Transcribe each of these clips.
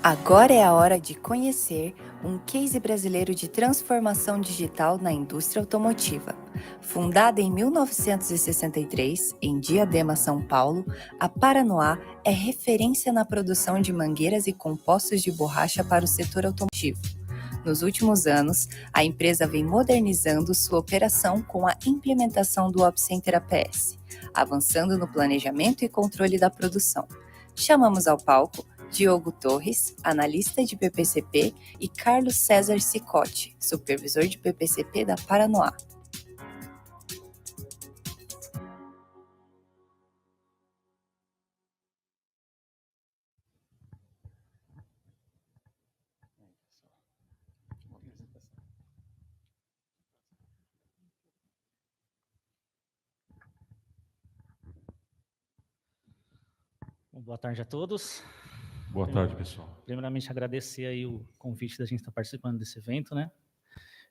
Agora é a hora de conhecer um case brasileiro de transformação digital na indústria automotiva. Fundada em 1963, em Diadema, São Paulo, a Paranoá é referência na produção de mangueiras e compostos de borracha para o setor automotivo. Nos últimos anos, a empresa vem modernizando sua operação com a implementação do Opcenter APS, avançando no planejamento e controle da produção. Chamamos ao palco Diogo Torres, analista de PPCP, e Carlos César Cicotti, supervisor de PPCP da Paranoá. Boa tarde a todos. Boa tarde, pessoal. Primeiramente, agradecer aí o convite da gente estar participando desse evento, né?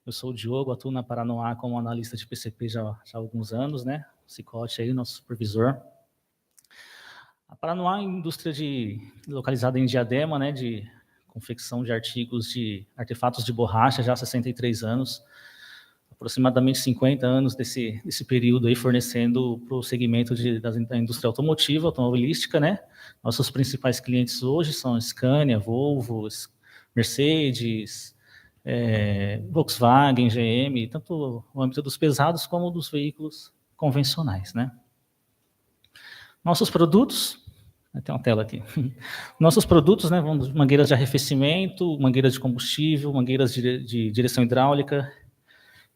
Eu sou o Diogo, atuo na Paranoá como analista de PCP já há alguns anos, né? O Cicotti aí, nosso supervisor. A Paranoá é uma indústria localizada em Diadema, né? De confecção de artefatos de borracha, já há 63 anos. Aproximadamente 50 anos desse período aí fornecendo para o segmento da indústria automotiva, automobilística, né? Nossos principais clientes hoje são Scania, Volvo, Mercedes, Volkswagen, GM, tanto no âmbito dos pesados como dos veículos convencionais, né? Nossos produtos, tem uma tela aqui. Nossos produtos, né, vão de mangueiras de arrefecimento, mangueiras de combustível, mangueiras de direção hidráulica,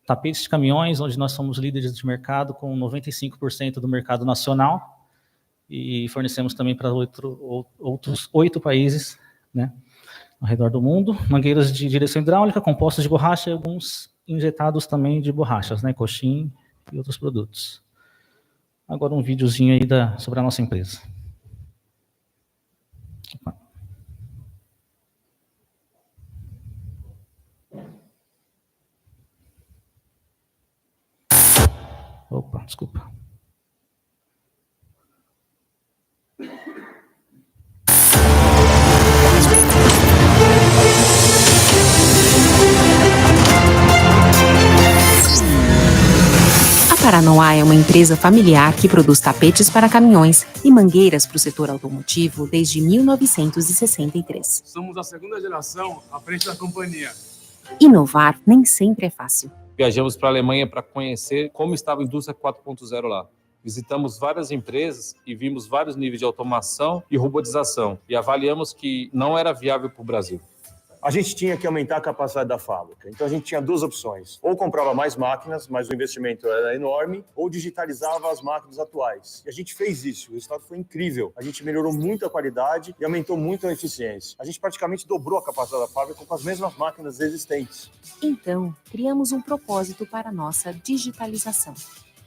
tapetes de caminhões, onde nós somos líderes de mercado, com 95% do mercado nacional, e fornecemos também para outros 8 países, né, ao redor do mundo. Mangueiras de direção hidráulica, compostos de borracha e alguns injetados também de borrachas, né, coxim e outros produtos. Agora um videozinho aí sobre a nossa empresa. Opa, desculpa. A Paranoá é uma empresa familiar que produz tapetes para caminhões e mangueiras para o setor automotivo desde 1963. Somos a segunda geração à frente da companhia. Inovar nem sempre é fácil. Viajamos para a Alemanha para conhecer como estava a indústria 4.0 lá. Visitamos várias empresas e vimos vários níveis de automação e robotização e avaliamos que não era viável para o Brasil. A gente tinha que aumentar a capacidade da fábrica. Então a gente tinha 2 opções. Ou comprava mais máquinas, mas o investimento era enorme, ou digitalizava as máquinas atuais. E a gente fez isso. O resultado foi incrível. A gente melhorou muito a qualidade e aumentou muito a eficiência. A gente praticamente dobrou a capacidade da fábrica com as mesmas máquinas existentes. Então, criamos um propósito para a nossa digitalização: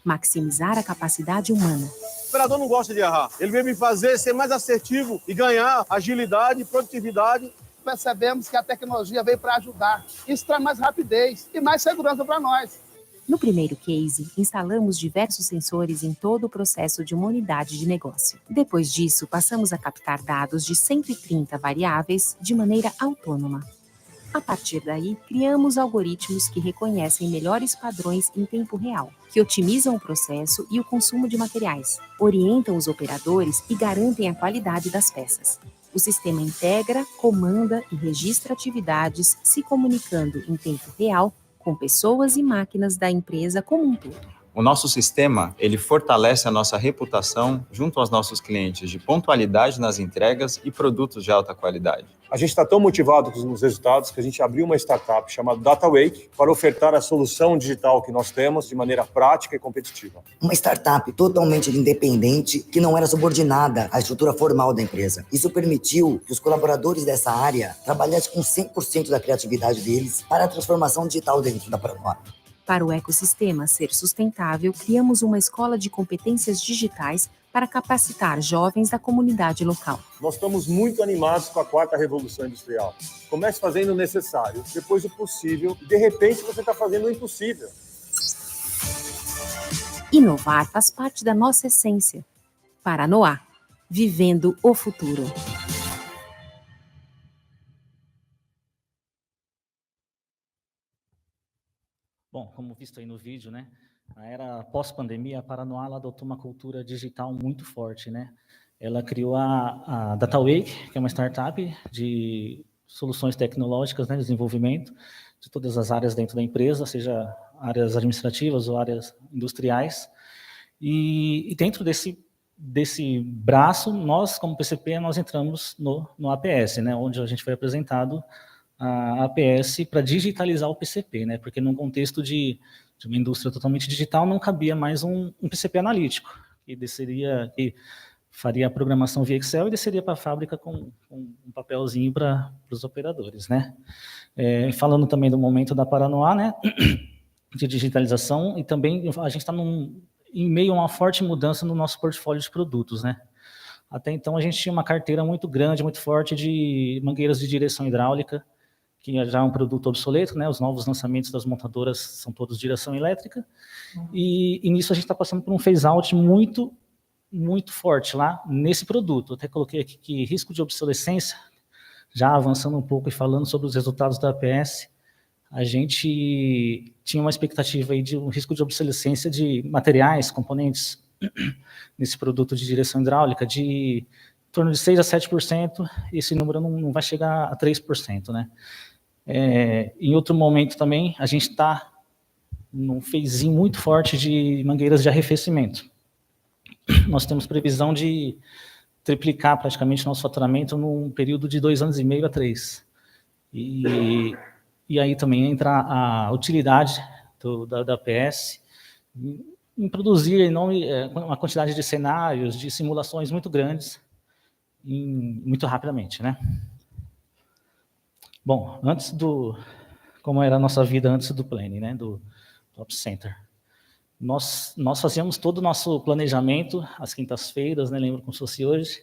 maximizar a capacidade humana. O operador não gosta de errar. Ele veio me fazer ser mais assertivo e ganhar agilidade e produtividade. Percebemos que a tecnologia veio para ajudar. Isso traz mais rapidez e mais segurança para nós. No primeiro case, instalamos diversos sensores em todo o processo de uma unidade de negócio. Depois disso, passamos a captar dados de 130 variáveis de maneira autônoma. A partir daí, criamos algoritmos que reconhecem melhores padrões em tempo real, que otimizam o processo e o consumo de materiais, orientam os operadores e garantem a qualidade das peças. O sistema integra, comanda e registra atividades, se comunicando em tempo real com pessoas e máquinas da empresa como um todo. O nosso sistema, ele fortalece a nossa reputação junto aos nossos clientes de pontualidade nas entregas e produtos de alta qualidade. A gente está tão motivado com os resultados que a gente abriu uma startup chamada DataWake para ofertar a solução digital que nós temos de maneira prática e competitiva. Uma startup totalmente independente que não era subordinada à estrutura formal da empresa. Isso permitiu que os colaboradores dessa área trabalhassem com 100% da criatividade deles para a transformação digital dentro da Paranoá. Para o ecossistema ser sustentável, criamos uma escola de competências digitais para capacitar jovens da comunidade local. Nós estamos muito animados com a 4ª Revolução Industrial. Comece fazendo o necessário, depois o possível, e de repente você está fazendo o impossível. Inovar faz parte da nossa essência. Paranoá, vivendo o futuro. Bom, como visto aí no vídeo, né, na era pós-pandemia, a Paranoá ela adotou uma cultura digital muito forte, né? Ela criou a DataWake, que é uma startup de soluções tecnológicas, né, desenvolvimento de todas as áreas dentro da empresa, seja áreas administrativas ou áreas industriais. E dentro desse braço, nós, como PCP, nós entramos no APS, né, onde a gente foi apresentado a APS para digitalizar o PCP, né, porque num contexto de uma indústria totalmente digital não cabia mais um PCP analítico, que faria a programação via Excel e desceria para a fábrica com um papelzinho para os operadores, né. Falando também do momento da Paranoá, né, de digitalização, e também a gente está em meio a uma forte mudança no nosso portfólio de produtos, né. Até então a gente tinha uma carteira muito grande, muito forte de mangueiras de direção hidráulica, que já é um produto obsoleto, né? Os novos lançamentos das montadoras são todos direção elétrica, e nisso a gente está passando por um phase-out muito, muito forte lá nesse produto. Eu até coloquei aqui que risco de obsolescência, já avançando um pouco e falando sobre os resultados da APS, a gente tinha uma expectativa aí de um risco de obsolescência de materiais, componentes, nesse produto de direção hidráulica, de em torno de 6% a 7%, esse número não vai chegar a 3%, né? Em outro momento também, a gente está num phasezinho muito forte de mangueiras de arrefecimento. Nós temos previsão de triplicar praticamente nosso faturamento num período de 2 anos e meio a 3. E aí também entra a utilidade da APS em produzir uma quantidade de cenários, de simulações muito grandes, muito rapidamente, né? Bom, como era a nossa vida antes do planning, né, do Top Center. Nós fazíamos todo o nosso planejamento às quintas-feiras, né, lembro como se fosse hoje,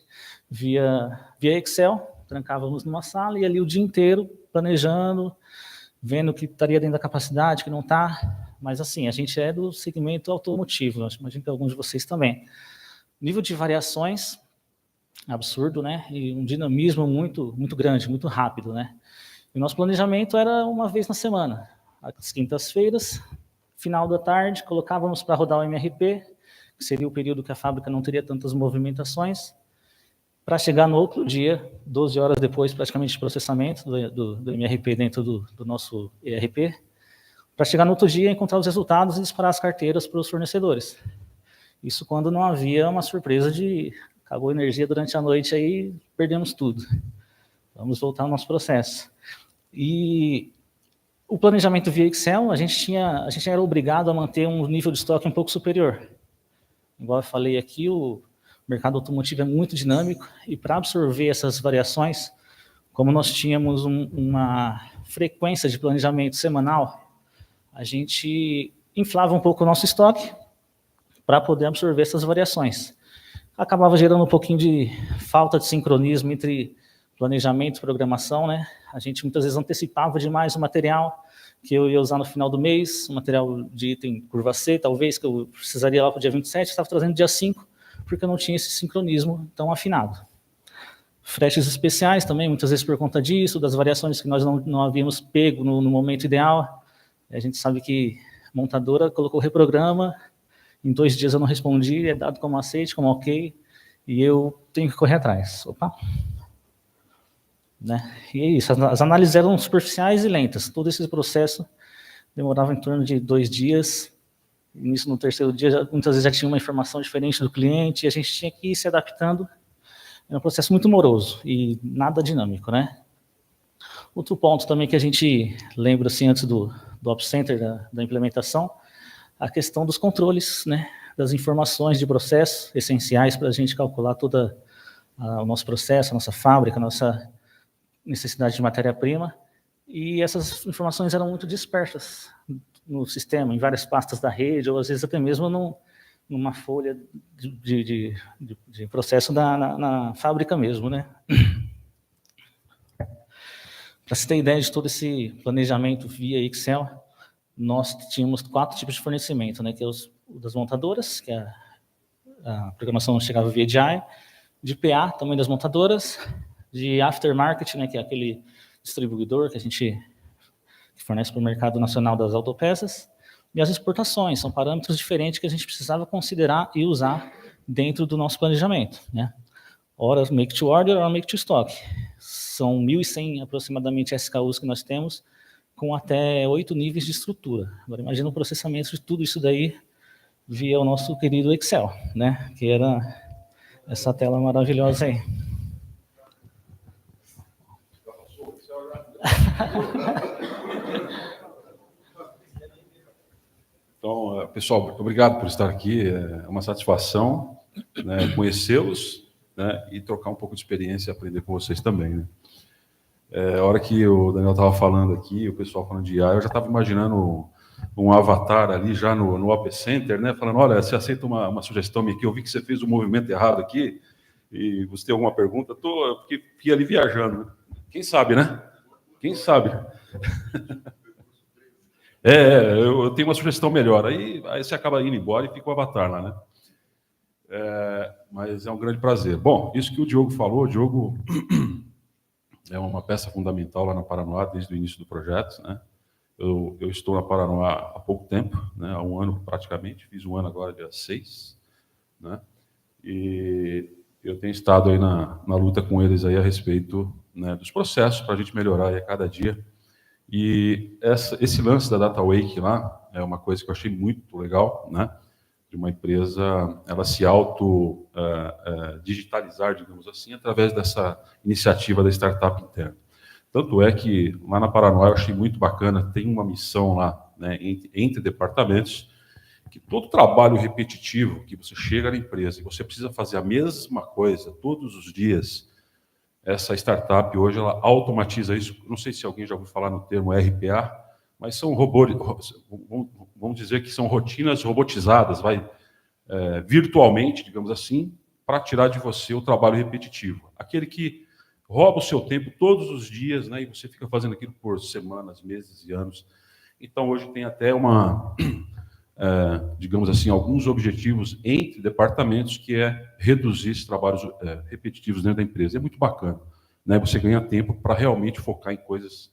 via Excel, trancávamos numa sala e ali o dia inteiro planejando, vendo o que estaria dentro da capacidade, que não está, mas assim, a gente é do segmento automotivo, imagino que alguns de vocês também. Nível de variações, absurdo, né, e um dinamismo muito, muito grande, muito rápido, né. E o nosso planejamento era uma vez na semana, às quintas-feiras, final da tarde, colocávamos para rodar o MRP, que seria o período que a fábrica não teria tantas movimentações, para chegar no outro dia, 12 horas depois, praticamente, de processamento do MRP dentro do nosso ERP, para chegar no outro dia, encontrar os resultados e disparar as carteiras para os fornecedores. Isso quando não havia uma surpresa de acabou a energia durante a noite, aí perdemos tudo. Vamos voltar ao nosso processo. E o planejamento via Excel, a gente era obrigado a manter um nível de estoque um pouco superior. Igual eu falei aqui, o mercado automotivo é muito dinâmico e para absorver essas variações, como nós tínhamos uma frequência de planejamento semanal, a gente inflava um pouco o nosso estoque para poder absorver essas variações. Acabava gerando um pouquinho de falta de sincronismo entre planejamento e programação, né? A gente muitas vezes antecipava demais o material que eu ia usar no final do mês, o material de item curva C, talvez, que eu precisaria lá para o dia 27, estava trazendo dia 5, porque eu não tinha esse sincronismo tão afinado. Fretes especiais também, muitas vezes por conta disso, das variações que nós não havíamos pego no momento ideal. A gente sabe que a montadora colocou reprograma, em 2 dias eu não respondi, é dado como aceite, como ok, e eu tenho que correr atrás. Opa! Né? E é isso, as análises eram superficiais e lentas. Todo esse processo demorava em torno de 2 dias. Nisso, no terceiro dia, muitas vezes já tinha uma informação diferente do cliente, e a gente tinha que ir se adaptando. Era um processo muito moroso e nada dinâmico, né? Outro ponto também que a gente lembra, assim, antes do Op Center, da implementação, a questão dos controles, né? Das informações de processo essenciais para a gente calcular todo o nosso processo, a nossa fábrica, a nossa necessidade de matéria-prima, e essas informações eram muito dispersas no sistema, em várias pastas da rede, ou às vezes até mesmo numa folha de processo na fábrica mesmo, né? Para você ter ideia de todo esse planejamento via Excel, nós tínhamos 4 tipos de fornecimento, né? Que é das montadoras, que a programação chegava via DI, de PA, também das montadoras, de aftermarket, né, que é aquele distribuidor que a gente fornece para o mercado nacional das autopeças, E as exportações são parâmetros diferentes que a gente precisava considerar e usar dentro do nosso planejamento, né? Ora make to order, ora make to stock. São 1.100 aproximadamente SKUs que nós temos, com até 8 níveis de estrutura. Agora imagina o processamento de tudo isso daí via o nosso querido Excel, né? Que era essa tela maravilhosa aí. Então, pessoal, muito obrigado por estar aqui. É uma satisfação, né, conhecê-los, né, e trocar um pouco de experiência e aprender com vocês também. Né? A hora que o Daniel estava falando aqui, o pessoal falando de IA, eu já estava imaginando um avatar ali já no OP Center, né, falando, olha, você aceita uma sugestão minha aqui? Eu vi que você fez um movimento errado aqui, e você tem alguma pergunta? Fiquei ali viajando. Né? Quem sabe, né? Quem sabe? Eu tenho uma sugestão melhor. Aí você acaba indo embora e fica o avatar lá, né? Mas é um grande prazer. Bom, isso que o Diogo falou, o Diogo é uma peça fundamental lá na Paranoá desde o início do projeto, né? Eu estou na Paranoá há pouco tempo, né? Há um ano praticamente, fiz um ano agora, dia 6, né? E eu tenho estado aí na luta com eles aí a respeito, né, dos processos para a gente melhorar aí a cada dia. E esse lance da Data Wake lá é uma coisa que eu achei muito legal, né? De uma empresa, ela se digitalizar, digamos assim, através dessa iniciativa da startup interna. Tanto é que lá na Paranoá eu achei muito bacana, tem uma missão lá, né, entre departamentos, que todo trabalho repetitivo que você chega na empresa e você precisa fazer a mesma coisa todos os dias, essa startup hoje ela automatiza isso. Não sei se alguém já ouviu falar no termo RPA, mas são robôs, vamos dizer que são rotinas robotizadas, virtualmente, digamos assim, para tirar de você o trabalho repetitivo. Aquele que rouba o seu tempo todos os dias, né, e você fica fazendo aquilo por semanas, meses e anos. Então, hoje tem até digamos assim, alguns objetivos entre departamentos, que é reduzir esses trabalhos repetitivos dentro da empresa. É muito bacana, né? Você ganha tempo para realmente focar em coisas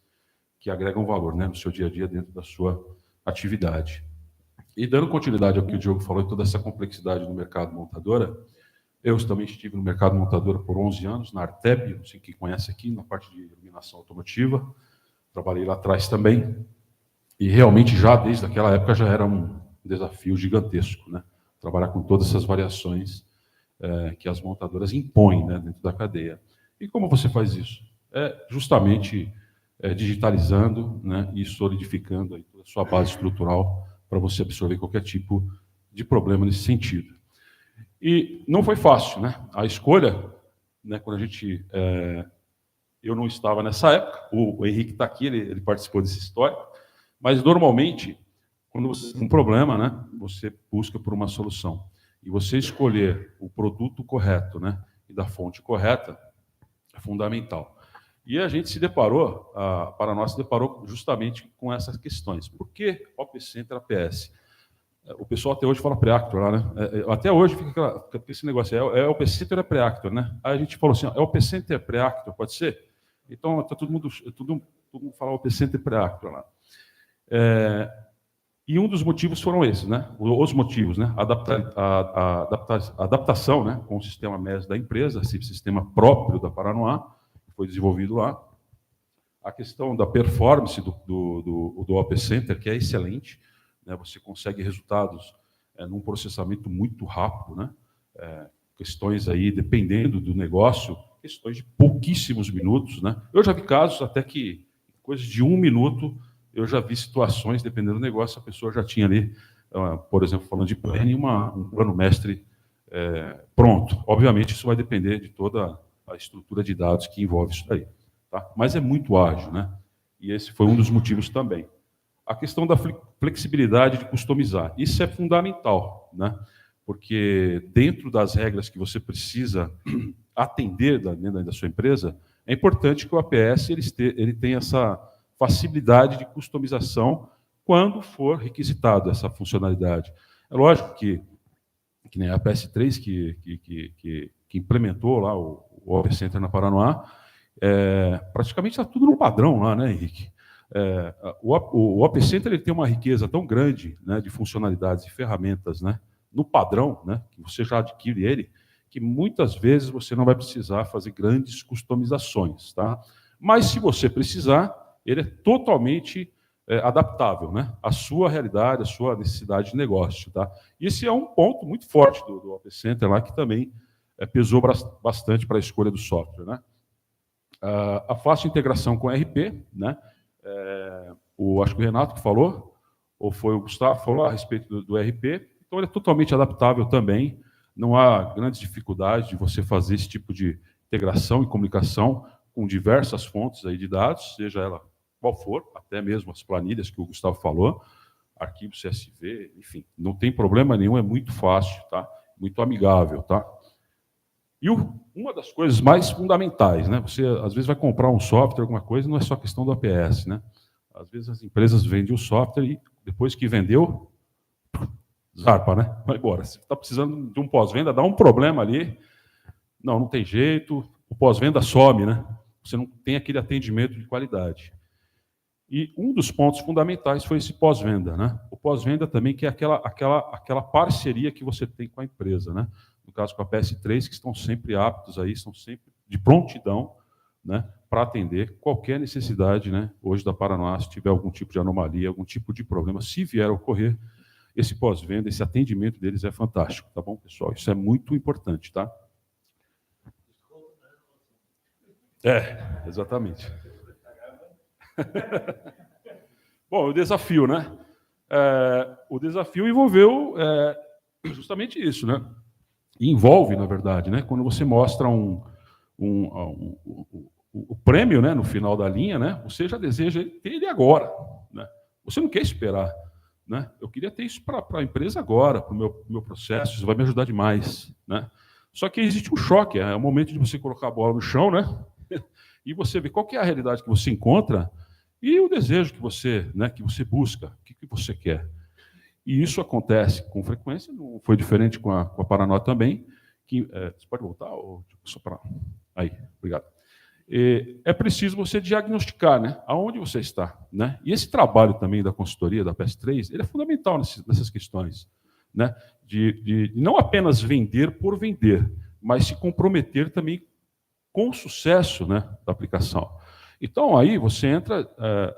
que agregam valor, né, no seu dia a dia, dentro da sua atividade. E dando continuidade ao que o Diogo falou, e toda essa complexidade no mercado montadora, eu também estive no mercado montadora por 11 anos, na Arteb, não sei quem conhece aqui, na parte de iluminação automotiva. Trabalhei lá atrás também. E realmente, já desde aquela época, já era um desafio gigantesco, né? Trabalhar com todas essas variações que as montadoras impõem, né, dentro da cadeia. E como você faz isso? Justamente digitalizando, né, e solidificando aí toda a sua base estrutural para você absorver qualquer tipo de problema nesse sentido. E não foi fácil, né? A escolha, né, quando a gente... eu não estava nessa época, o Henrique está aqui, ele participou dessa história, mas normalmente, quando você tem um problema, né, você busca por uma solução. E você escolher o produto correto, né, e da fonte correta é fundamental. E a gente se deparou, a Paranoá se deparou justamente com essas questões. Por que OP Center APS? O pessoal até hoje fala Preactor lá, né? Até hoje fica esse negócio, é OP Center ou é Preactor, né? Aí a gente falou assim, é OP Center Preactor, pode ser? Então, tá todo mundo fala OP Center Preactor lá. E um dos motivos foram esses, né? Os motivos, né? A adaptação, né, com o sistema MES da empresa, esse sistema próprio da Paranoá, que foi desenvolvido lá. A questão da performance do OP Center, que é excelente, né? Você consegue resultados num processamento muito rápido, né? Questões aí, dependendo do negócio, questões de pouquíssimos minutos, né? Eu já vi casos até que, coisas de 1 minuto, eu já vi situações, dependendo do negócio, a pessoa já tinha ali, por exemplo, falando de planning, um plano mestre pronto. Obviamente, isso vai depender de toda a estrutura de dados que envolve isso daí. Tá? Mas é muito ágil, né? E esse foi um dos motivos também. A questão da flexibilidade de customizar. Isso é fundamental, né? Porque dentro das regras que você precisa atender dentro da sua empresa, é importante que o APS ele tenha essa facilidade de customização quando for requisitado essa funcionalidade. É lógico que nem a PS3 que implementou lá o OP Center na Paranoá, praticamente está tudo no padrão lá, né, Henrique? O OP Center ele tem uma riqueza tão grande, né, de funcionalidades e ferramentas, né, no padrão, né, que você já adquire ele, que muitas vezes você não vai precisar fazer grandes customizações, tá? Mas se você precisar, ele é totalmente adaptável, né, à sua realidade, à sua necessidade de negócio, tá? E esse é um ponto muito forte do OP Center lá, que também pesou bastante para a escolha do software, né? A fácil integração com o ERP, né? Acho que o Renato que falou, ou foi o Gustavo, falou a respeito do ERP. Então, ele é totalmente adaptável também. Não há grandes dificuldades de você fazer esse tipo de integração e comunicação com diversas fontes aí de dados, seja ela qual for, até mesmo as planilhas que o Gustavo falou, arquivo CSV, enfim, não tem problema nenhum, é muito fácil, tá? Muito amigável, tá? E uma das coisas mais fundamentais, né? Você às vezes vai comprar um software, alguma coisa, não é só questão do APS, né? Às vezes as empresas vendem o software e depois que vendeu, zarpa, né? Vai embora. Se está precisando de um pós-venda, dá um problema ali, não tem jeito, o pós-venda some, né? Você não tem aquele atendimento de qualidade. E um dos pontos fundamentais foi esse pós-venda, né? O pós-venda também, que é aquela parceria que você tem com a empresa, né? No caso com a PS3, que estão sempre aptos aí, estão sempre de prontidão, né, para atender qualquer necessidade, né, hoje da Paranoá, se tiver algum tipo de anomalia, algum tipo de problema, se vier a ocorrer, esse pós-venda, esse atendimento deles é fantástico, tá bom, pessoal? Isso é muito importante, tá? Exatamente. Bom, o desafio, né? O desafio envolveu justamente isso, né? E envolve, na verdade, né? Quando você mostra o prêmio, né, no final da linha, né? Você já deseja ter ele agora, né? Você não quer esperar, né? Eu queria ter isso para a empresa agora, para o meu processo, isso vai me ajudar demais, né? Só que existe um choque, é o momento de você colocar a bola no chão, né? E você ver qual que é a realidade que você encontra e o desejo que você, né, que você busca, o que você quer. E isso acontece com frequência, não foi diferente com a Paranoá também. Você pode voltar? Ou só para... Aí, obrigado. É preciso você diagnosticar, né, aonde você está, né? E esse trabalho também da consultoria, da PS3, ele é fundamental nessas questões, né? De não apenas vender por vender, mas se comprometer também com o sucesso, né, da aplicação. Então, aí você entra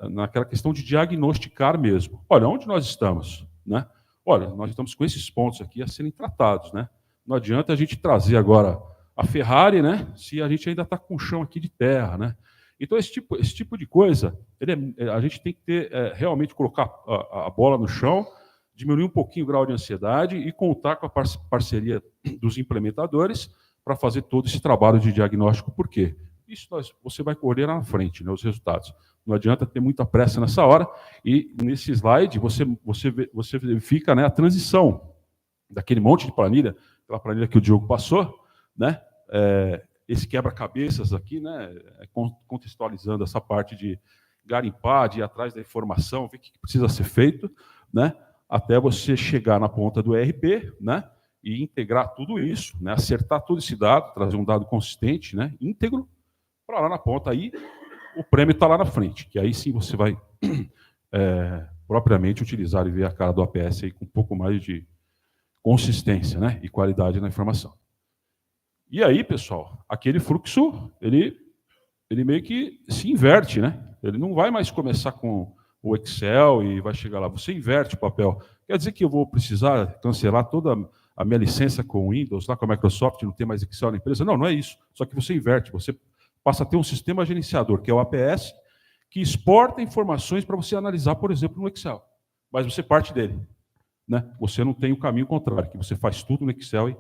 naquela questão de diagnosticar mesmo. Olha, onde nós estamos? Né? Olha, nós estamos com esses pontos aqui a serem tratados, né? Não adianta a gente trazer agora a Ferrari, né, se a gente ainda está com o chão aqui de terra, né? Então, esse tipo de coisa, a gente tem que ter, realmente colocar a bola no chão, diminuir um pouquinho o grau de ansiedade e contar com a parceria dos implementadores para fazer todo esse trabalho de diagnóstico. Por quê? Isso você vai colher lá na frente, né, os resultados. Não adianta ter muita pressa nessa hora. E nesse slide você verifica, né, a transição daquele monte de planilha, aquela planilha que o Diogo passou, né, esse quebra-cabeças aqui, né, contextualizando essa parte de garimpar, de ir atrás da informação, ver o que precisa ser feito, né, até você chegar na ponta do ERP, né, e integrar tudo isso, né, acertar todo esse dado, trazer um dado consistente, né, íntegro, para lá na ponta, aí o prêmio está lá na frente, que aí sim você vai propriamente utilizar e ver a cara do APS aí com um pouco mais de consistência, né, e qualidade na informação. E aí, pessoal, aquele fluxo, ele meio que se inverte, né? Ele não vai mais começar com o Excel e vai chegar lá. Você inverte o papel. Quer dizer que eu vou precisar cancelar toda a minha licença com o Windows, lá com a Microsoft, não tem mais Excel na empresa? Não, não é isso. Só que você inverte, você passa a ter um sistema gerenciador, que é o APS, que exporta informações para você analisar, por exemplo, no Excel. Mas você parte dele, né? Você não tem o caminho contrário, que você faz tudo no Excel e...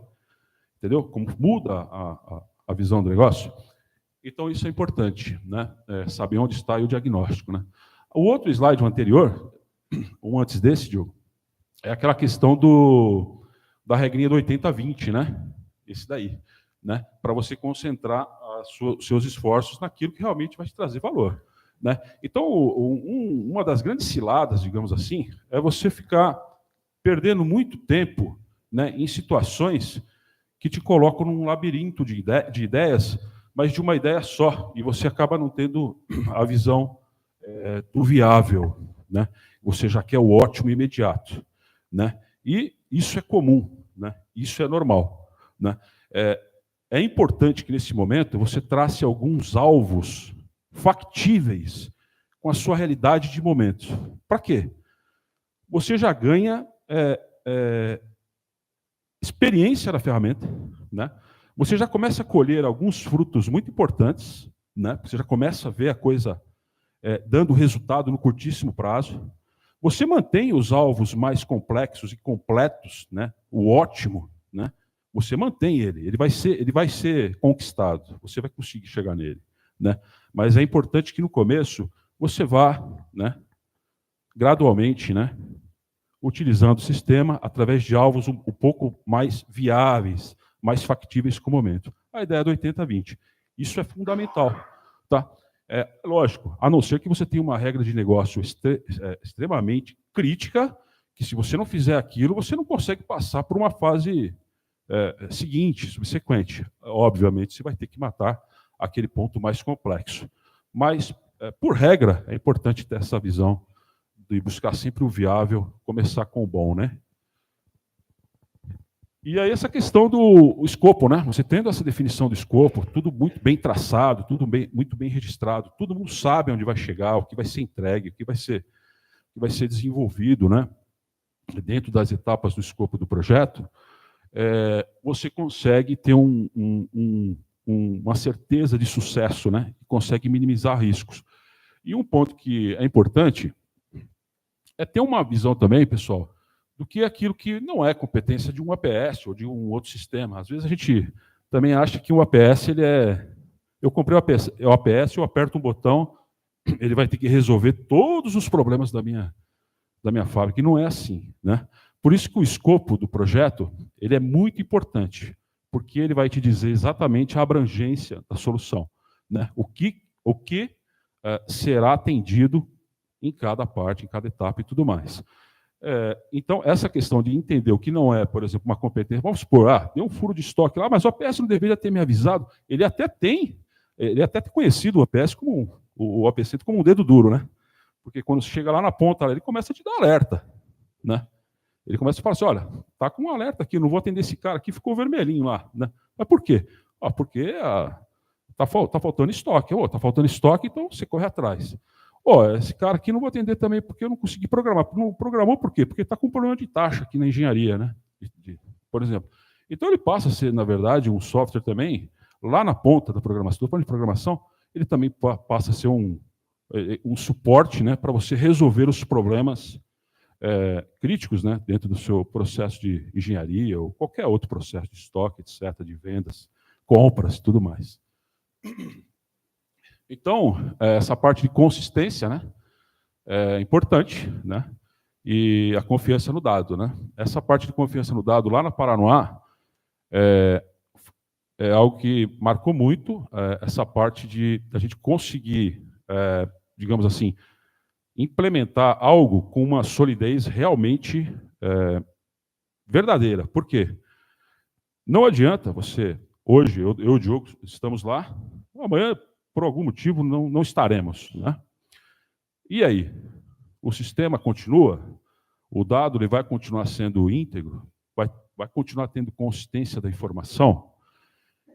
Entendeu? Como muda a visão do negócio? Então, isso é importante, né? Saber onde está e o diagnóstico, né? O outro slide, o anterior, um antes desse, Diogo, é aquela questão da regrinha do 80-20, né? Esse daí, né? Para você concentrar os seus esforços naquilo que realmente vai te trazer valor, né? Então, uma das grandes ciladas, digamos assim, é você ficar perdendo muito tempo, né, em situações que te colocam num labirinto de ideias, mas de uma ideia só, e você acaba não tendo a visão do viável, né? Você já quer o ótimo imediato, né? E isso é comum, né? Isso é normal, né? É importante que, nesse momento, você trace alguns alvos factíveis com a sua realidade de momento. Para quê? Você já ganha experiência na ferramenta, né? Você já começa a colher alguns frutos muito importantes, né? Você já começa a ver a coisa dando resultado no curtíssimo prazo. Você mantém os alvos mais complexos e completos, né? O ótimo, né? Você mantém ele vai ser conquistado, você vai conseguir chegar nele, né? Mas é importante que no começo você vá, né, gradualmente, né, utilizando o sistema através de alvos um pouco mais viáveis, mais factíveis com o momento. A ideia do 80-20. Isso é fundamental, tá? Lógico, a não ser que você tenha uma regra de negócio extremamente crítica, que se você não fizer aquilo, você não consegue passar por uma fase seguinte, subsequente. Obviamente, você vai ter que matar aquele ponto mais complexo. Mas, por regra, é importante ter essa visão de buscar sempre o viável, começar com o bom, né? E aí essa questão do escopo, né? Você tendo essa definição do escopo, tudo muito bem traçado, tudo muito bem registrado, todo mundo sabe onde vai chegar, o que vai ser entregue, o que vai ser desenvolvido, né? Dentro das etapas do escopo do projeto, você consegue ter uma certeza de sucesso, né? Consegue minimizar riscos. E um ponto que é importante é ter uma visão também, pessoal, do que é aquilo que não é competência de um APS ou de um outro sistema. Às vezes a gente também acha que um APS, eu comprei o APS, eu aperto um botão, ele vai ter que resolver todos os problemas da minha fábrica, e não é assim, né? Por isso que o escopo do projeto, ele é muito importante, porque ele vai te dizer exatamente a abrangência da solução, né? O que será atendido em cada parte, em cada etapa e tudo mais. Então, essa questão de entender o que não é, por exemplo, uma competência, vamos supor, deu um furo de estoque lá, mas o APS não deveria ter me avisado. Ele até tem conhecido o APS como o APC como um dedo duro, né? Porque quando chega lá na ponta, ele começa a te dar alerta, né? Ele começa a falar assim, olha, tá com um alerta aqui, não vou atender esse cara aqui, ficou vermelhinho lá, né? Mas por quê? Porque tá faltando estoque. Tá faltando estoque, então você corre atrás. Esse cara aqui não vou atender também porque eu não consegui programar. Não programou por quê? Porque está com um problema de taxa aqui na engenharia, né? Por exemplo. Então ele passa a ser, na verdade, um software também, lá na ponta da programação, do plano de programação, ele também passa a ser um suporte, né, para você resolver os problemas críticos, né, dentro do seu processo de engenharia ou qualquer outro processo de estoque, etc., de vendas, compras e tudo mais. Então, essa parte de consistência, né, é importante, né, e a confiança no dado, né. Essa parte de confiança no dado lá na Paranoá é algo que marcou muito essa parte de a gente conseguir, digamos assim, implementar algo com uma solidez realmente verdadeira. Por quê? Não adianta você, hoje, eu e o Diogo estamos lá, amanhã, por algum motivo, não estaremos, né? E aí? O sistema continua? O dado ele vai continuar sendo íntegro? Vai continuar tendo consistência da informação?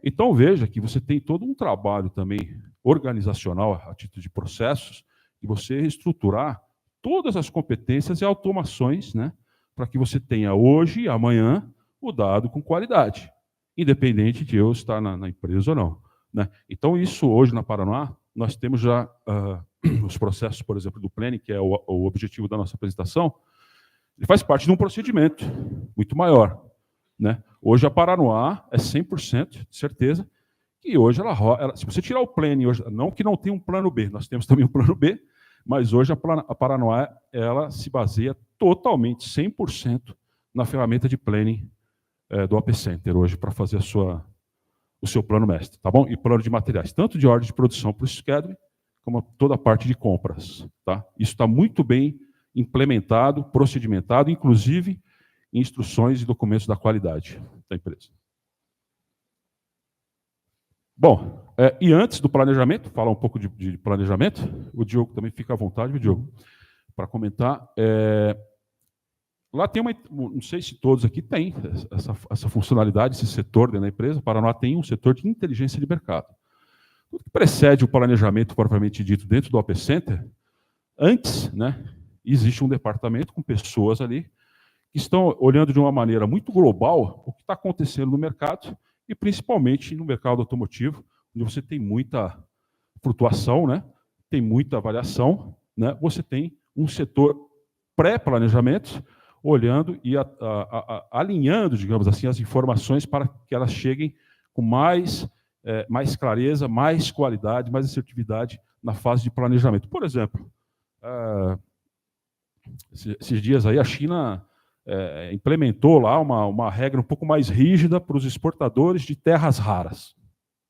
Então, veja que você tem todo um trabalho também organizacional, a título de processos, e você reestruturar todas as competências e automações, né, para que você tenha hoje e amanhã o dado com qualidade, independente de eu estar na empresa ou não, né? Então, isso hoje na Paranoá, nós temos já os processos, por exemplo, do planning, que é o objetivo da nossa apresentação, ele faz parte de um procedimento muito maior, né? Hoje a Paranoá é 100% de certeza que hoje se você tirar o planning, hoje, não que não tenha um plano B, nós temos também um plano B, mas hoje a Paranoá ela se baseia totalmente, 100%, na ferramenta de planning do AP Center hoje para fazer o seu plano mestre, tá bom? E plano de materiais, tanto de ordem de produção para o scheduling, como toda a parte de compras, tá? Isso está muito bem implementado, procedimentado, inclusive em instruções e documentos da qualidade da empresa. Bom, e antes do planejamento, falar um pouco de planejamento, o Diogo também fica à vontade, viu, Diogo, para comentar. Lá tem não sei se todos aqui têm essa funcionalidade, esse setor dentro da empresa. O Paraná tem um setor de inteligência de mercado. Tudo que precede o planejamento propriamente dito dentro do OP Center, antes, né, existe um departamento com pessoas ali que estão olhando de uma maneira muito global o que está acontecendo no mercado, e principalmente no mercado automotivo, onde você tem muita flutuação, né, tem muita variação, né, você tem um setor pré-planejamento, olhando e alinhando, digamos assim, as informações para que elas cheguem com mais clareza, mais qualidade, mais assertividade na fase de planejamento. Por exemplo, esses dias aí a China implementou lá uma regra um pouco mais rígida para os exportadores de terras raras,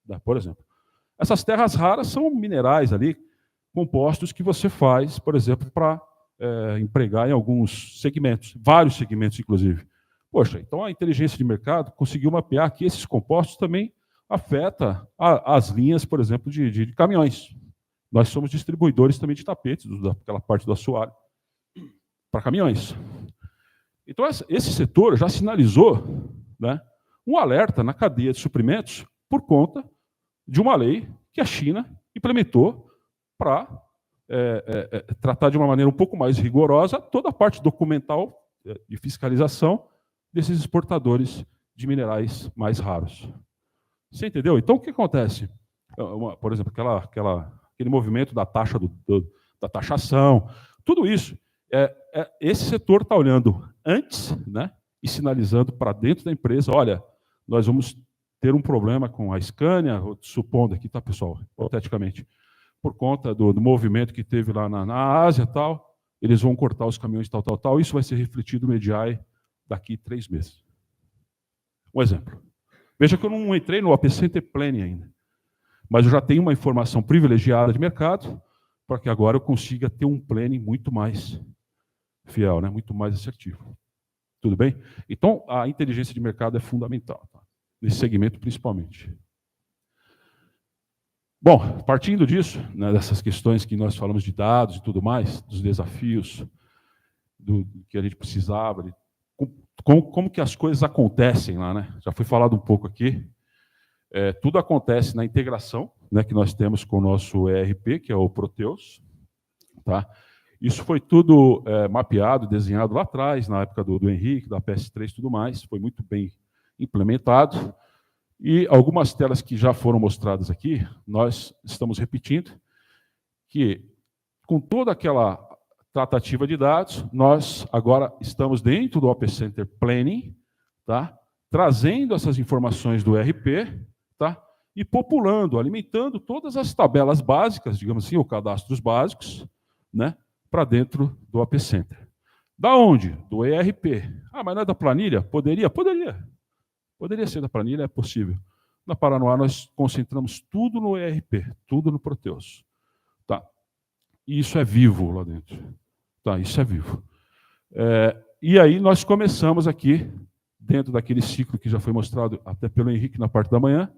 né, por exemplo. Essas terras raras são minerais ali, compostos que você faz, por exemplo, para empregar em alguns segmentos, vários segmentos, inclusive. Poxa, então a inteligência de mercado conseguiu mapear que esses compostos também afetam as linhas, por exemplo, de caminhões. Nós somos distribuidores também de tapetes, daquela parte do assoalho, para caminhões. Então, esse setor já sinalizou, né, um alerta na cadeia de suprimentos por conta de uma lei que a China implementou para tratar de uma maneira um pouco mais rigorosa toda a parte documental de fiscalização desses exportadores de minerais mais raros. Você entendeu? Então, o que acontece? Por exemplo, aquele movimento da taxa da taxação, tudo isso, esse setor está olhando antes, né, e sinalizando para dentro da empresa, olha, nós vamos ter um problema com a Scania, supondo aqui, tá, pessoal, hipoteticamente, por conta do movimento que teve lá na Ásia, tal, eles vão cortar os caminhões, tal. Isso vai ser refletido no EDI daqui a 3 meses. Um exemplo. Veja que eu não entrei no OP Center Planning ainda, mas eu já tenho uma informação privilegiada de mercado para que agora eu consiga ter um planning muito mais fiel, né? Muito mais assertivo. Tudo bem? Então, a inteligência de mercado é fundamental, tá? Nesse segmento principalmente. Bom, partindo disso, né, dessas questões que nós falamos de dados e tudo mais, dos desafios que a gente precisava, como que as coisas acontecem lá, né? Já foi falado um pouco aqui. Tudo acontece na integração, né, que nós temos com o nosso ERP, que é o Proteus. Tá? Isso foi tudo mapeado, desenhado lá atrás, na época do Henrique, da PS3 e tudo mais. Foi muito bem implementado. E algumas telas que já foram mostradas aqui, nós estamos repetindo que, com toda aquela tratativa de dados, nós agora estamos dentro do OP Center Planning, tá? Trazendo essas informações do ERP, tá? E populando, alimentando todas as tabelas básicas, digamos assim, ou cadastros básicos, né? Para dentro do OP Center. Da onde? Do ERP. Ah, mas não é da planilha? Poderia? Poderia. Poderia ser da planilha, é possível. Na Paranoá, nós concentramos tudo no ERP, tudo no Proteus. Tá? E isso é vivo lá dentro. Tá? Isso é vivo. E aí nós começamos aqui, dentro daquele ciclo que já foi mostrado até pelo Henrique na parte da manhã,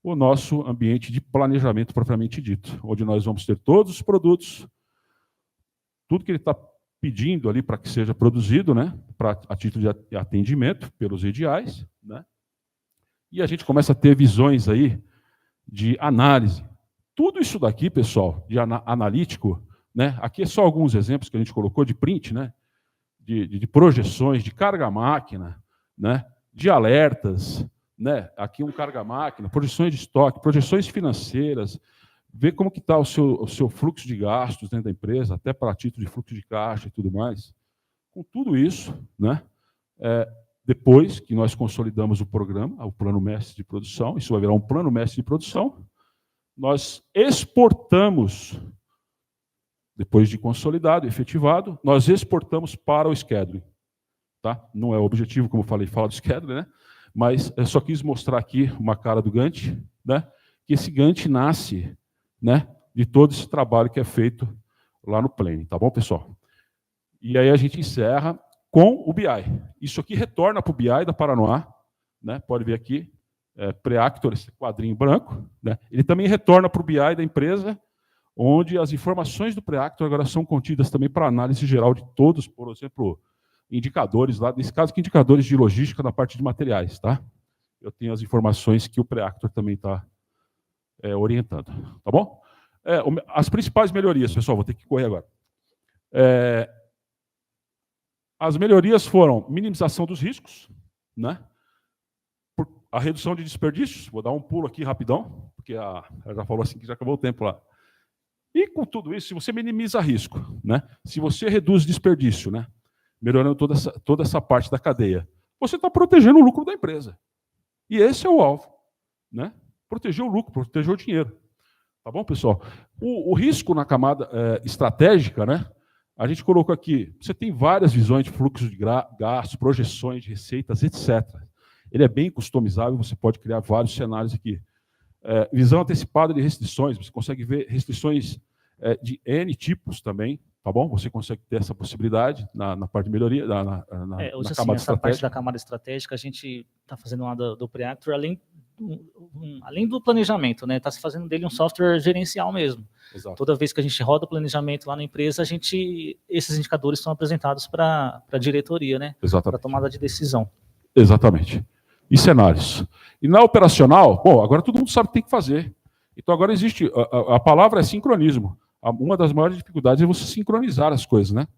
o nosso ambiente de planejamento propriamente dito, onde nós vamos ter todos os produtos, tudo que ele está pedindo ali para que seja produzido, né, a título de atendimento pelos EDIs, né? E a gente começa a ter visões aí de análise. Tudo isso daqui, pessoal, de analítico, né? Aqui é só alguns exemplos que a gente colocou de print, né? De projeções, de carga-máquina, né? De alertas, né? Aqui um carga-máquina, projeções de estoque, projeções financeiras, ver como que está o seu fluxo de gastos dentro da empresa, até para título de fluxo de caixa e tudo mais. Com tudo isso, né? Depois que nós consolidamos o programa, o plano mestre de produção, isso vai virar um plano mestre de produção, nós exportamos, depois de consolidado, efetivado, nós exportamos para o scheduling. Tá? Não é o objetivo, como eu falei, falar do scheduling, né? Mas eu só quis mostrar aqui uma cara do Gantt, né? Que esse Gantt nasce, né, de todo esse trabalho que é feito lá no Planning, tá bom, pessoal? E aí a gente encerra com o BI. Isso aqui retorna para o BI da Paranoá, né? Pode ver aqui, Preactor, esse quadrinho branco, né? Ele também retorna para o BI da empresa, onde as informações do Preactor agora são contidas também para análise geral de todos, por exemplo, indicadores lá, nesse caso, que indicadores de logística na parte de materiais, tá? Eu tenho as informações que o Preactor também está orientando, tá bom? As principais melhorias, pessoal, vou ter que correr agora. As melhorias foram minimização dos riscos, né? A redução de desperdícios, vou dar um pulo aqui rapidão, porque ela já falou assim que já acabou o tempo lá. E com tudo isso, se você minimiza risco, né? Se você reduz desperdício, né? Melhorando toda essa parte da cadeia, você está protegendo o lucro da empresa. E esse é o alvo, né? Proteger o lucro, proteger o dinheiro. Tá bom, pessoal? O risco na camada estratégica, né? A gente colocou aqui, você tem várias visões de fluxo de gastos, projeções de receitas, etc. Ele é bem customizável, você pode criar vários cenários aqui. Visão antecipada de restrições, você consegue ver restrições de N tipos também, tá bom? Você consegue ter essa possibilidade na parte de melhoria, na hoje, camada essa parte estratégica. da camada estratégica, a gente está fazendo lá do Preactor, além do planejamento, né? Está se fazendo dele um software gerencial mesmo. Exato. Toda vez que a gente roda o planejamento lá na empresa, esses indicadores são apresentados para a diretoria, né? Para tomada de decisão. Exatamente. E cenários. E na operacional, bom, agora todo mundo sabe o que tem que fazer. Então agora existe, a palavra é sincronismo. Uma das maiores dificuldades é você sincronizar as coisas, né?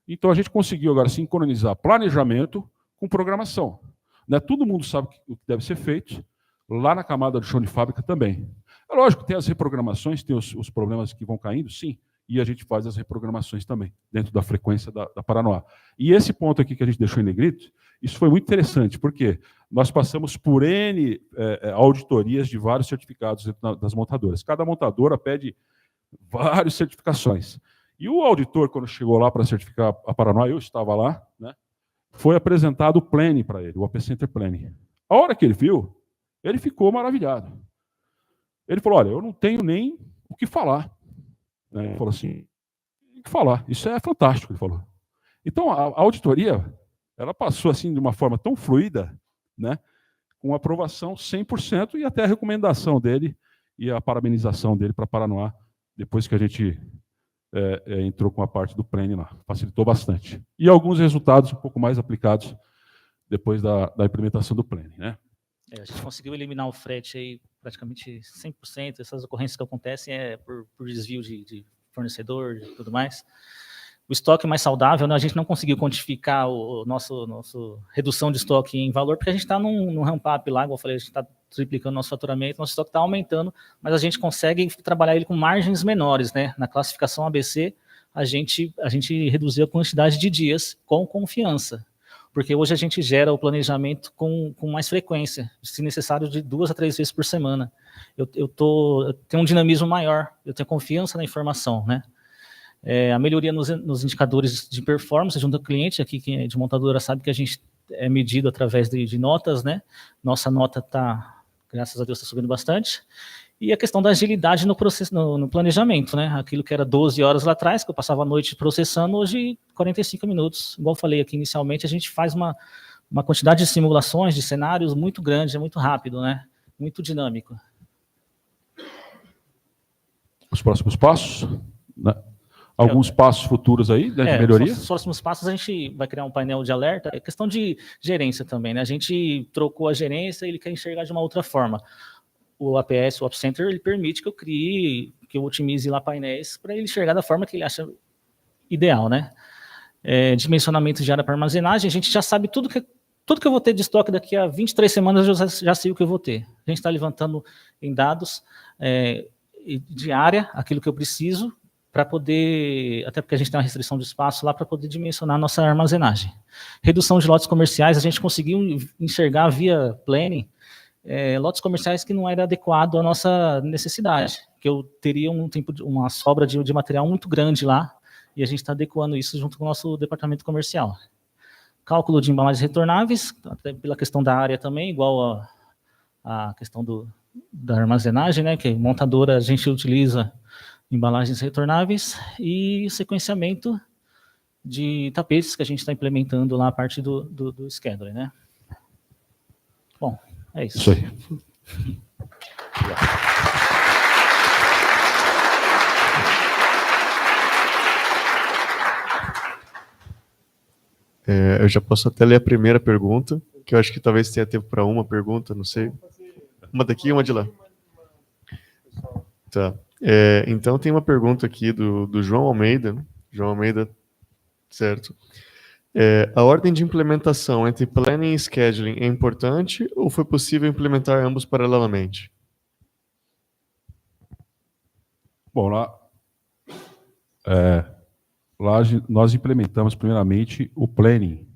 Então a gente conseguiu agora sincronizar planejamento com programação. Né? Todo mundo sabe o que deve ser feito, lá na camada do chão de fábrica também. É lógico, tem as reprogramações, tem os problemas que vão caindo, sim, e a gente faz as reprogramações também, dentro da frequência da Paranoá. E esse ponto aqui que a gente deixou em negrito, isso foi muito interessante, porque nós passamos por N auditorias de vários certificados das montadoras. Cada montadora pede várias certificações. E o auditor, quando chegou lá para certificar a Paranoá, eu estava lá, né, foi apresentado o planning para ele, o OP Center Planning. A hora que ele viu, ele ficou maravilhado. Ele falou, olha, eu não tenho nem o que falar. Ele falou assim, o que falar? Isso é fantástico, ele falou. Então, a auditoria, ela passou assim de uma forma tão fluida, né, com aprovação 100% e até a recomendação dele e a parabenização dele para a Paranoá, depois que a gente entrou com a parte do planning lá. Facilitou bastante. E alguns resultados um pouco mais aplicados depois da implementação do planning, né? A gente conseguiu eliminar o frete aí praticamente 100%. Essas ocorrências que acontecem por desvio de fornecedor e tudo mais. O estoque mais saudável, né, a gente não conseguiu quantificar o nosso redução de estoque em valor, porque a gente está num ramp-up lá, igual eu falei, a gente está triplicando nosso faturamento, nosso estoque está aumentando, mas a gente consegue trabalhar ele com margens menores, né? Na classificação ABC, a gente reduziu a quantidade de dias com confiança, porque hoje a gente gera o planejamento com mais frequência, se necessário de 2 a 3 vezes por semana. Eu tenho um dinamismo maior, eu tenho confiança na informação, né? A melhoria nos indicadores de performance junto ao cliente, aqui quem é de montadora sabe que a gente é medido através de notas, né? Nossa nota está, graças a Deus, está subindo bastante. E a questão da agilidade no processo, no planejamento, né? Aquilo que era 12 horas lá atrás, que eu passava a noite processando, hoje 45 minutos. Igual eu falei aqui inicialmente, a gente faz uma quantidade de simulações, de cenários muito grande, é muito rápido, né? Muito dinâmico. Os próximos passos, né? Alguns passos futuros aí, né, de melhoria? Os próximos passos a gente vai criar um painel de alerta. É questão de gerência também, né? A gente trocou a gerência e ele quer enxergar de uma outra forma. O APS, o Op Center, ele permite que eu crie, que eu otimize lá painéis para ele enxergar da forma que ele acha ideal, né? Dimensionamento de área para armazenagem, a gente já sabe tudo que eu vou ter de estoque daqui a 23 semanas, eu já sei o que eu vou ter. A gente está levantando em dados de área, aquilo que eu preciso, para poder, até porque a gente tem uma restrição de espaço lá, para poder dimensionar a nossa armazenagem. Redução de lotes comerciais, a gente conseguiu enxergar via planning lotes comerciais que não era adequado à nossa necessidade, que eu teria uma sobra de material muito grande lá, e a gente está adequando isso junto com o nosso departamento comercial. Cálculo de embalagens retornáveis, até pela questão da área também, igual a questão da armazenagem, né, que montadora a gente utiliza embalagens retornáveis, e sequenciamento de tapetes que a gente está implementando lá a parte do scheduling, né? Bom, é isso. Isso aí. Eu já posso até ler a primeira pergunta, que eu acho que talvez tenha tempo para uma pergunta, não sei. Uma daqui e uma de lá. Tá. Então tem uma pergunta aqui do João Almeida. João Almeida, certo. A ordem de implementação entre planning e scheduling é importante ou foi possível implementar ambos paralelamente? Bom, lá nós implementamos primeiramente o planning.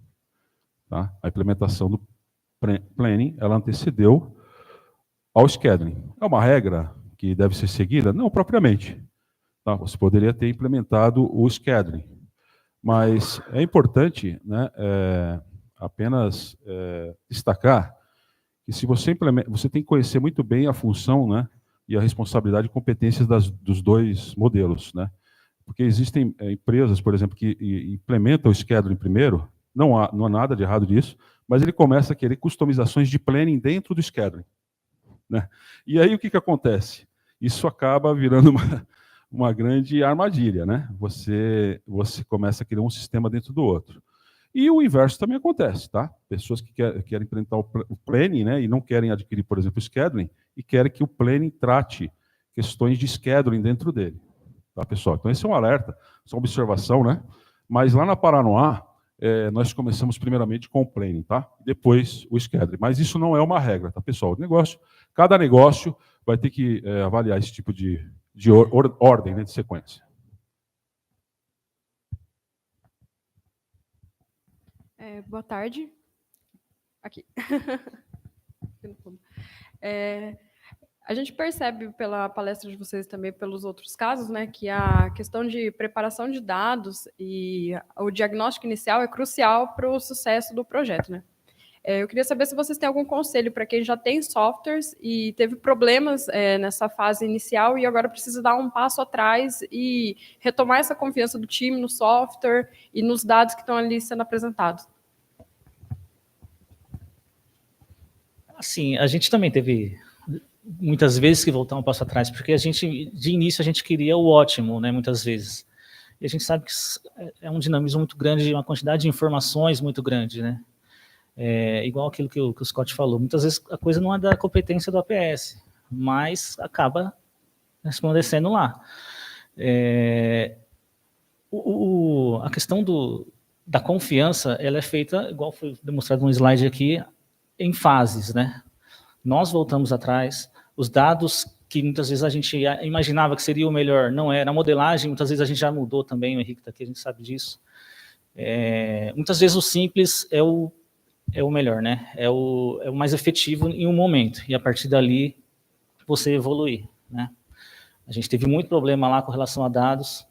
Tá? A implementação do planning, ela antecedeu ao scheduling. É uma regra que deve ser seguida? Não propriamente. Tá? Você poderia ter implementado o scheduling. Mas é importante, né, apenas destacar que se você implementa, você tem que conhecer muito bem a função, né, e a responsabilidade e competências dos dois modelos, né? Porque existem empresas, por exemplo, que implementam o scheduling primeiro, não há nada de errado disso, mas ele começa a querer customizações de planning dentro do scheduling, né? E aí o que acontece? Isso acaba virando uma grande armadilha, né? Você começa a criar um sistema dentro do outro. E o inverso também acontece, tá? Pessoas que querem implementar o planning, né, e não querem adquirir, por exemplo, o scheduling, e querem que o planning trate questões de scheduling dentro dele. Tá, pessoal? Então, esse é um alerta, essa é uma observação, né? Mas lá na Paranoá, nós começamos primeiramente com o planning, tá? Depois o scheduling. Mas isso não é uma regra, tá, pessoal? Cada negócio vai ter que avaliar esse tipo de ordem, né, de sequência. Boa tarde. Aqui. A gente percebe pela palestra de vocês também, pelos outros casos, né, que a questão de preparação de dados e o diagnóstico inicial é crucial para o sucesso do projeto, né? Eu queria saber se vocês têm algum conselho para quem já tem softwares e teve problemas nessa fase inicial e agora precisa dar um passo atrás e retomar essa confiança do time no software e nos dados que estão ali sendo apresentados. Assim, a gente também teve muitas vezes que voltar um passo atrás, porque de início a gente queria o ótimo, né, muitas vezes. E a gente sabe que é um dinamismo muito grande, uma quantidade de informações muito grande, né? Igual aquilo que o Scott falou, muitas vezes a coisa não é da competência do APS, mas acaba resplandecendo lá. A questão da confiança, ela é feita, igual foi demonstrado no slide aqui, em fases, né? Nós voltamos atrás, os dados que muitas vezes a gente imaginava que seria o melhor, não era. A modelagem, muitas vezes a gente já mudou também, o Henrique está aqui, a gente sabe disso. Muitas vezes o simples é o melhor, né? É o mais efetivo em um momento, e a partir dali você evoluir, né? A gente teve muito problema lá com relação a dados,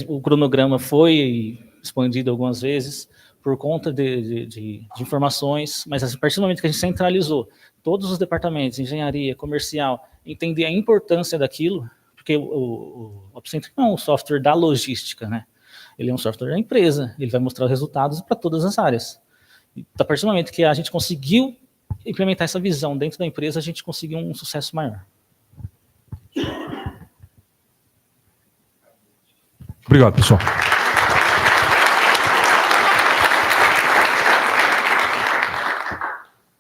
o cronograma foi expandido algumas vezes por conta de informações, mas a partir do momento que a gente centralizou todos os departamentos, engenharia, comercial, entender a importância daquilo, porque o OpsCentric não é um software da logística, né? Ele é um software da empresa, ele vai mostrar os resultados para todas as áreas. E a partir do momento que a gente conseguiu implementar essa visão dentro da empresa, a gente conseguiu um sucesso maior. Obrigado, pessoal.